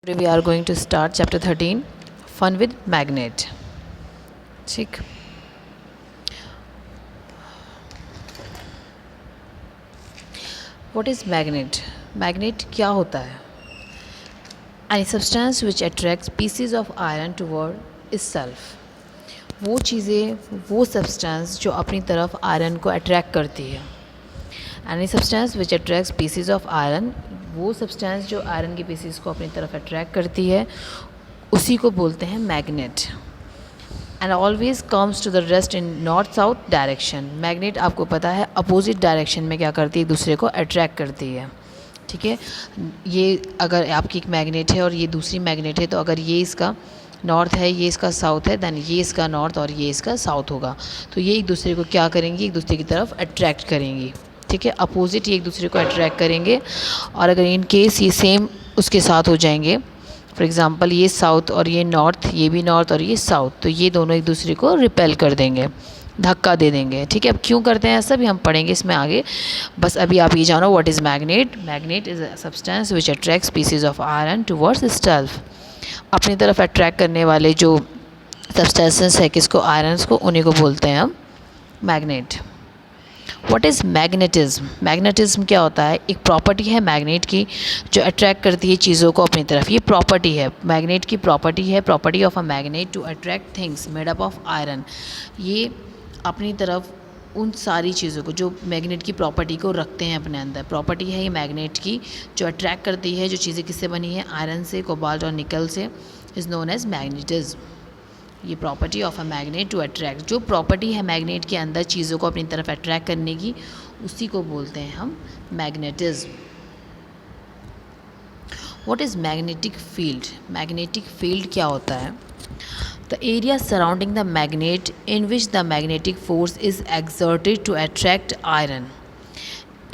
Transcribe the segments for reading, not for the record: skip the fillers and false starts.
Today we are going to start chapter 13 fun with magnet. ठीक. What is magnet? Magnet क्या होता है? Any substance which attracts pieces of iron toward itself. वो चीज़ें, वो substance जो अपनी तरफ आयरन को अट्रैक्ट करती है. Any substance which attracts PCs of iron, वो सब्सटेंस जो आयरन के पीसीज को अपनी तरफ अट्रैक्ट करती है, उसी को बोलते हैं magnet. And always comes to the rest in north south direction. Magnet आपको पता है अपोजिट डायरेक्शन में क्या करती है, एक दूसरे को अट्रैक्ट करती है. ठीक है, ये अगर आपकी एक मैग्नेट है और ये दूसरी मैग्नेट है, तो अगर ये इसका नॉर्थ है, ये इसका साउथ है, दैन ये इसका नॉर्थ और ये इसका साउथ होगा. तो ये एक दूसरे को क्या करेंगी, एक दूसरे की तरफ अट्रैक्ट करेंगी. ठीक है, अपोजिट ये एक दूसरे को अट्रैक्ट करेंगे. और अगर इन केस ये सेम उसके साथ हो जाएंगे, फॉर एग्ज़ाम्पल ये साउथ और ये नॉर्थ, ये भी नॉर्थ और ये साउथ, तो ये दोनों एक दूसरे को रिपेल कर देंगे, धक्का दे देंगे. ठीक है, अब क्यों करते हैं ऐसा भी हम पढ़ेंगे इसमें आगे. बस अभी आप ये जानो what is magnet. Magnet is a substance which attracts pieces of iron towards itself. अपनी तरफ अट्रैक्ट करने वाले जो सब्सटेंसेस है किसको, आयरन्स को, उन्हीं को बोलते हैं हम magnet. What is magnetism. Magnetism क्या होता है, एक प्रॉपर्टी है मैग्नेट की जो अट्रैक्ट करती है चीज़ों को अपनी तरफ. ये प्रॉपर्टी है, मैग्नेट की प्रॉपर्टी है, property of a magnet to attract things made up of iron. ये अपनी तरफ उन सारी चीज़ों को जो मैग्नेट की प्रॉपर्टी को रखते हैं अपने अंदर. प्रॉपर्टी है ये मैग्नेट की जो अट्रैक्ट करती है जो चीज़ें किससे बनी है, आयरन से, कोबाल्ट और निकल से. Is known as magnetism. ये property of a magnet to attract, जो प्रॉपर्टी है मैग्नेट के अंदर चीज़ों को अपनी तरफ अट्रैक्ट करने की, उसी को बोलते हैं हम magnetism. What is magnetic field. Magnetic field क्या होता है, the area surrounding the magnet in which the magnetic force is exerted to attract iron.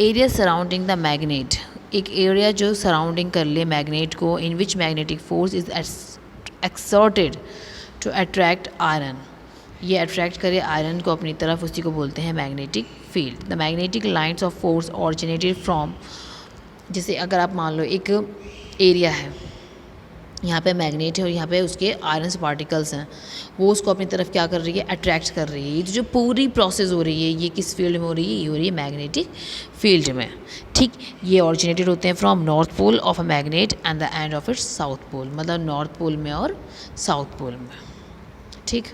Area surrounding the magnet, एक एरिया जो सराउंडिंग कर ले मैग्नेट को, in which magnetic force is exerted to attract iron. ये attract करे iron को अपनी तरफ, उसी को बोलते हैं magnetic field. The magnetic lines of force originated from, जैसे अगर आप मान लो एक एरिया है, यहाँ पे मैग्नेट है और यहाँ पे उसके आयरन पार्टिकल्स हैं, वो उसको अपनी तरफ क्या कर रही है, अट्रैक्ट कर रही है. ये जो पूरी प्रोसेस हो रही है, ये किस फील्ड में हो रही है, ये हो रही है मैग्नेटिक फील्ड में. ठीक, ये ऑरिजिनेटेड होते हैं from north pole of a magnet and the end of its south pole, मतलब नॉर्थ पोल में और साउथ पोल में. ठीक,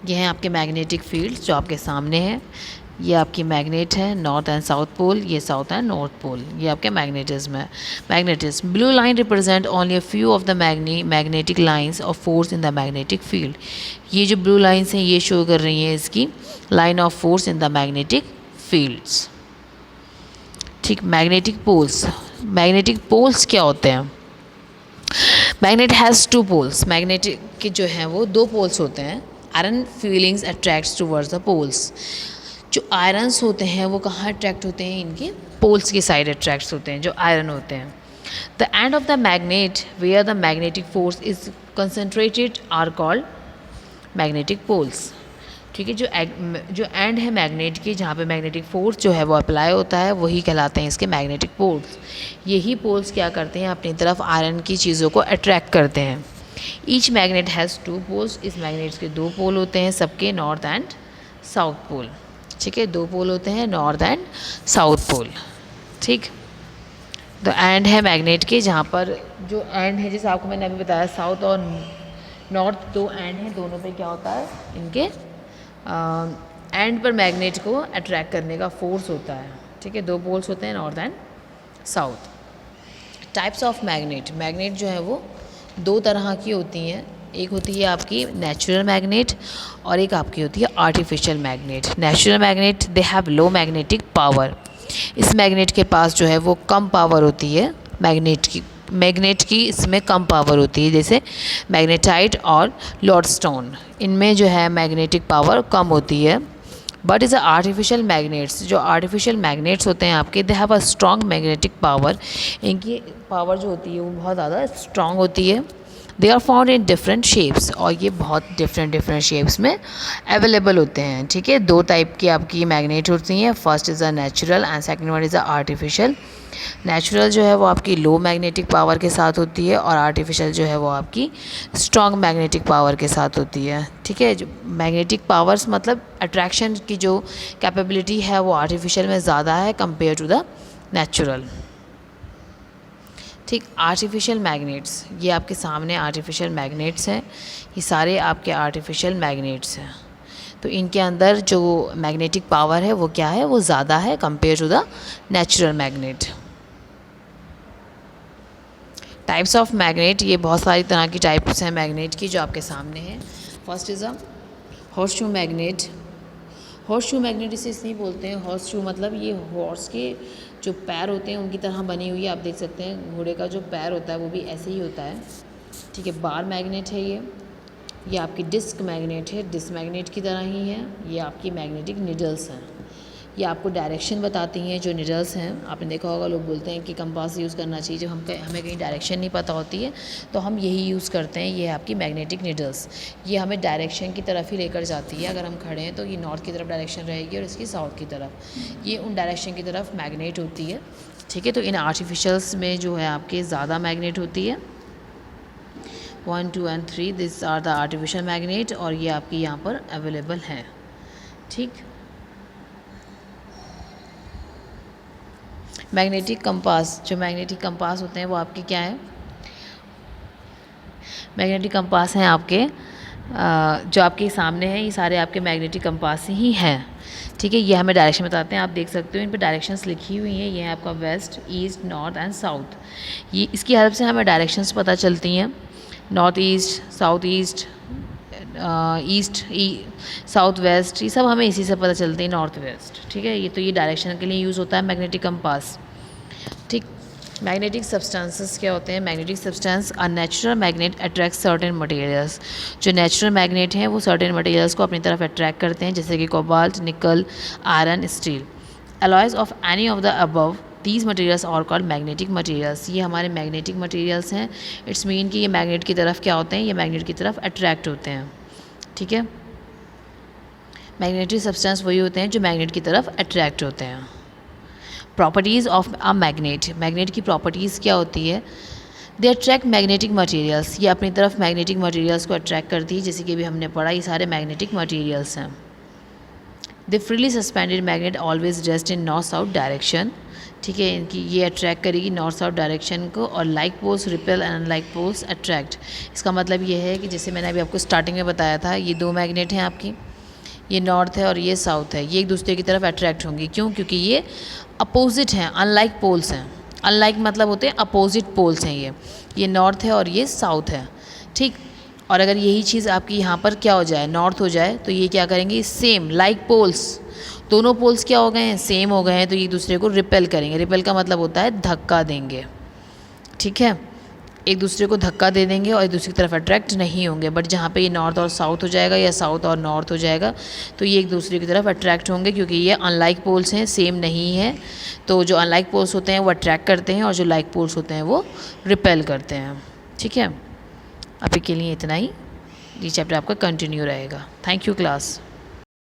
ये हैं आपके मैग्नेटिक फील्ड जो आपके सामने हैं. ये आपकी मैग्नेट है, नॉर्थ एंड साउथ पोल, ये साउथ एंड नॉर्थ पोल. ये आपके मैग्नेटिज्म है. Magnetism, blue line represent only a few of the magnetic lines of force in the magnetic field. ये जो ब्लू लाइंस हैं ये शो कर रही हैं इसकी line of force in the magnetic fields. ठीक, मैग्नेटिक पोल्स. मैग्नेटिक पोल्स क्या होते हैं. Magnet has two poles. Magnetic के जो हैं वो दो पोल्स होते हैं. Iron feelings attracts towards the poles. जो आयरन्स होते हैं वो कहाँ अट्रैक्ट होते हैं, इनके पोल्स की साइड अट्रैक्ट होते हैं जो आयरन होते हैं. The end of the magnet where the magnetic force is concentrated are called magnetic poles. ठीक है, जो एंड है मैग्नेट की, जहाँ पे मैग्नेटिक फोर्स जो है वो अप्लाई होता है, वही कहलाते हैं इसके मैग्नेटिक पोल्स. यही पोल्स क्या करते हैं, अपनी तरफ आयरन की चीज़ों को अट्रैक्ट करते हैं. Each magnet has two poles. इस मैग्नेट के दो पोल होते हैं सबके, नॉर्थ एंड साउथ पोल. ठीक है, दो पोल होते हैं, नॉर्थ एंड साउथ पोल. ठीक, तो एंड है मैग्नेट के, जहाँ पर जो एंड है, जैसे आपको मैंने अभी बताया, साउथ और नॉर्थ दो एंड हैं, दोनों पे क्या होता है, इनके एंड पर मैग्नेट को अट्रैक्ट करने का फोर्स होता है. ठीक है, दो पोल्स होते हैं, north and south. Types of magnet. Magnet जो है वो दो तरह की होती हैं. एक होती है आपकी नेचुरल मैग्नेट और एक आपकी होती है artificial magnet. Natural magnet they have low magnetic power. इस मैग्नेट के पास जो है वो कम पावर होती है. मैग्नेट की इसमें कम पावर होती है, जैसे मैग्नेटाइट और लॉर्डस्टोन, इनमें जो है मैग्नेटिक पावर कम होती है. बट इज़ आर्टिफिशियल मैग्नेट्स, जो आर्टिफिशियल मैग्नेट्स होते हैं आपके, they have a strong magnetic power. इनकी पावर जो होती है वो बहुत ज़्यादा स्ट्रॉन्ग होती है. They are found in different shapes, और ये बहुत डिफरेंट शेप्स में अवेलेबल होते हैं। ठीक है, दो टाइप की आपकी मैग्नेट होती हैं, first is a natural and second one is a artificial. Natural जो है वो आपकी लो मैग्नेटिक पावर के साथ होती है, और आर्टिफिशियल जो है वो आपकी स्ट्रॉन्ग मैग्नेटिक पावर के साथ होती है। ठीक है, जो मैग्नेटिक पावर्स मतलब अट्रैक्शन की जो कैपेबिलिटी है वो आर्टिफिशियल में ज़्यादा है कंपेयर टू द नेचुरल। ठीक, आर्टिफिशियल मैग्नेट्स, ये आपके सामने आर्टिफिशियल मैग्नेट्स हैं, ये सारे आपके आर्टिफिशियल मैग्नेट्स हैं। तो इनके अंदर जो मैग्नेटिक पावर है वो क्या है, वो ज़्यादा है compare to the natural magnet. Types of magnet, ये बहुत सारी तरह की टाइप्स हैं मैग्नेट की जो आपके सामने हैं। First is a horseshoe magnet. Horseshoe magnet इसे इसलिए बोलते हैं, हॉर्सशू मतलब ये हॉर्स के जो पैर होते हैं उनकी तरह बनी हुई है। आप देख सकते हैं घोड़े का जो पैर होता है वो भी ऐसे ही होता है। ठीक है, बार मैग्नेट है ये आपकी डिस्क मैग्नेट है, डिस्क मैग्नेट की तरह ही है। ये आपकी मैग्नेटिक निडल्स हैं, ये आपको डायरेक्शन बताती हैं। जो निडल्स हैं, आपने देखा होगा लोग बोलते हैं कि कंपास यूज़ करना चाहिए जब हमें कहीं डायरेक्शन नहीं पता होती है, तो हम यही यूज़ करते हैं। ये आपकी मैग्नेटिक निडल्स, ये हमें डायरेक्शन की तरफ ही लेकर जाती है। अगर हम खड़े हैं तो ये नॉर्थ की तरफ डायरेक्शन रहेगी और इसकी साउथ की तरफ, ये उन डायरेक्शन की तरफ मैग्नेट होती है। ठीक है, तो इन आर्टिफिशियल्स में जो है आपके ज़्यादा मैग्नेट होती है। 1, 2 and 3 this are the artificial magnet, और ये आपकी यहाँ पर अवेलेबल हैं। ठीक, मैग्नेटिक कंपास, जो मैग्नेटिक कंपास होते हैं वो आपके क्या है, मैग्नेटिक कंपास हैं आपके जो आपके सामने हैं, ये सारे आपके मैग्नेटिक कंपास ही हैं। ठीक है, ये हमें डायरेक्शन बताते हैं। आप देख सकते हो इन पे डायरेक्शंस लिखी हुई हैं, ये है आपका west, east, north and south. ये इसकी हेल्प से हमें डायरेक्शंस पता चलती हैं, north east, south east, east, south west, ये सब हमें इसी से पता चलते हैं, नॉर्थ वेस्ट। ठीक है, ये तो ये डायरेक्शन के लिए यूज़ होता है मैग्नेटिक कंपास। ठीक, मैग्नेटिक सब्सटेंसेस क्या होते हैं, magnetic substance, a natural magnet attract certain materials. जो नेचुरल मैग्नेट हैं वो सर्टेन मटेरियल्स को अपनी तरफ अट्रैक्ट करते हैं, जैसे कि कोबाल्ट, निकल, iron, steel. Alloys of any of the above these materials और कॉल्ड मैग्नेटिक मटेरियल्स, ये हमारे मैग्नेटिक मटेरियल्स हैं। इट्स मीन कि ये मैग्नेट की तरफ क्या होते हैं, ये मैग्नेट की तरफ अट्रैक्ट होते हैं। ठीक है, मैग्नेटिक सब्सटेंस वही होते हैं जो मैग्नेट की तरफ अट्रैक्ट होते हैं। Properties of a magnet, magnet की प्रॉपर्टीज़ क्या होती है, दे अट्रैक्ट मैग्नेटिक मटेरियल्स, ये अपनी तरफ मैग्नेटिक मटेरियल्स को अट्रैक्ट करती है, जैसे कि अभी हमने पढ़ा ये सारे मैग्नेटिक मटेरियल्स हैं। The freely suspended magnet always rest in north south direction. ठीक है, इनकी ये अट्रैक्ट करेगी नॉर्थ साउथ डायरेक्शन को, और like poles repel and unlike poles attract. इसका मतलब ये है कि जैसे मैंने अभी आपको स्टार्टिंग में बताया था, ये दो मैग्नेट हैं आपकी, ये नॉर्थ है और ये साउथ है, ये एक दूसरे की तरफ अट्रैक्ट होंगी। क्यों? क्योंकि ये अपोजिट हैं, अनलाइक पोल्स हैं। अनलाइक मतलब होते हैं अपोजिट पोल्स हैं, ये नॉर्थ है और ये साउथ है। ठीक, और अगर यही चीज़ आपकी यहाँ पर क्या हो जाए, नॉर्थ हो जाए, तो ये क्या करेंगे, सेम लाइक पोल्स, दोनों पोल्स क्या हो गए हैं, सेम हो गए हैं, तो ये एक दूसरे को रिपेल करेंगे। रिपेल का मतलब होता है धक्का देंगे। ठीक है, एक दूसरे को धक्का दे देंगे और एक दूसरे की तरफ अट्रैक्ट नहीं होंगे। बट जहाँ पे ये नॉर्थ और साउथ हो जाएगा या साउथ और नॉर्थ हो जाएगा, तो ये एक दूसरे की तरफ अट्रैक्ट होंगे, क्योंकि ये अनलाइक पोल्स हैं, सेम नहीं है। तो जो अनलाइक पोल्स होते हैं वो अट्रैक्ट करते हैं, और जो लाइक पोल्स होते हैं वो रिपेल करते हैं। ठीक है, अभी के लिए इतना ही, ये चैप्टर आपका कंटिन्यू रहेगा। Thank you class.